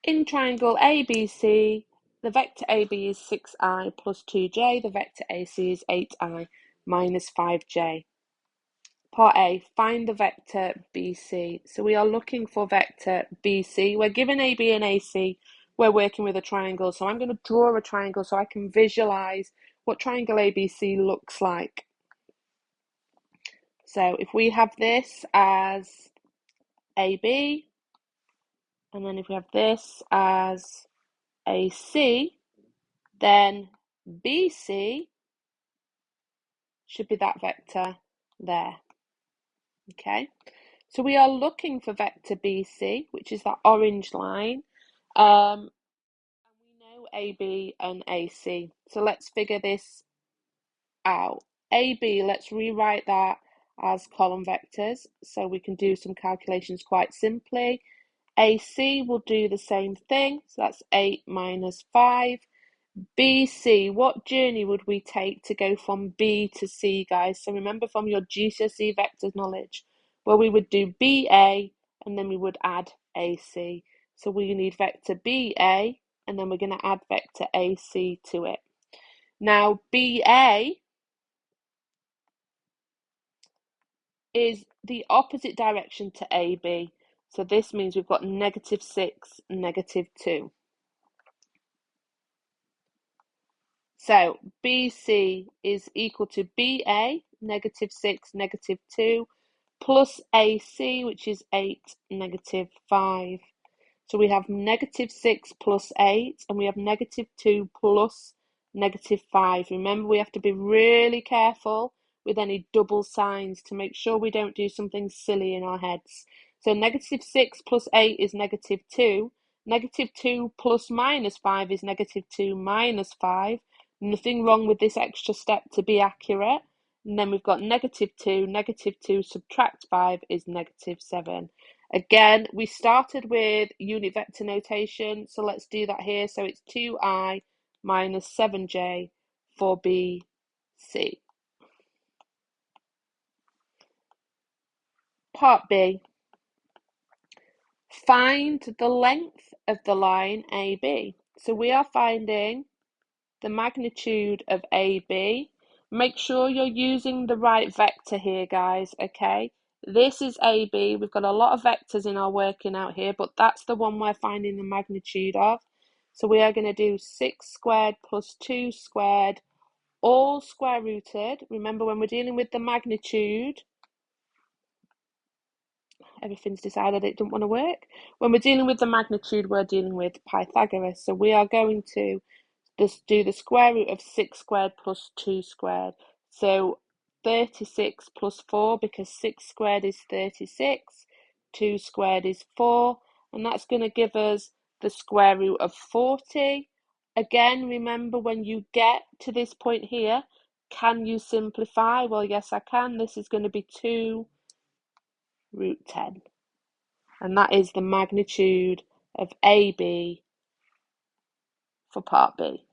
In triangle ABC, the vector AB is 6i plus 2j, the vector AC is 8i minus 5j. Part A, find the vector BC. So we are looking for vector BC. We're given AB and AC. We're working with a triangle. So I'm going to draw a triangle so I can visualize what triangle ABC looks like. So if we have this as AB, and then if we have this as AC, then BC should be that vector there. Okay, so we are looking for vector BC, which is that orange line. And we know AB and AC. So let's figure this out. AB, let's rewrite that as column vectors so we can do some calculations quite simply. AC will do the same thing, so that's 8 minus 5. BC, what journey would we take to go from B to C, guys? So remember from your GCSE vectors knowledge, where we would do BA and then we would add AC. So we need vector BA and then we're going to add vector AC to it. Now BA is the opposite direction to AB. So this means we've got -6, -2. So BC is equal to BA, -6, -2, plus AC, which is 8, -5. So we have -6 plus 8, and we have -2 plus -5. Remember, we have to be really careful with any double signs to make sure we don't do something silly in our heads. So -6 plus 8 is -2. -2 plus -5 is -2 minus 5. Nothing wrong with this extra step to be accurate. And then we've got -2, -2 subtract 5 is -7. Again, we started with unit vector notation, so let's do that here. So it's 2i minus 7j for BC. Part B. Find the length of the line AB. So we are finding the magnitude of AB. Make sure you're using the right vector here, guys, okay? This is AB. We've got a lot of vectors in our working out here, but that's the one we're finding the magnitude of. So we are going to do 6 squared plus 2 squared, all square rooted. Remember, when we're dealing with the magnitude, everything's decided it doesn't want to work. When we're dealing with the magnitude, we're dealing with Pythagoras. So we are going to just do the square root of 6 squared plus 2 squared. So 36 plus 4, because 6 squared is 36, 2 squared is 4, and that's going to give us the square root of 40. Again, remember, when you get to this point here, can you simplify? Well, yes, I can. This is going to be 2 root 10. And that is the magnitude of AB for part B.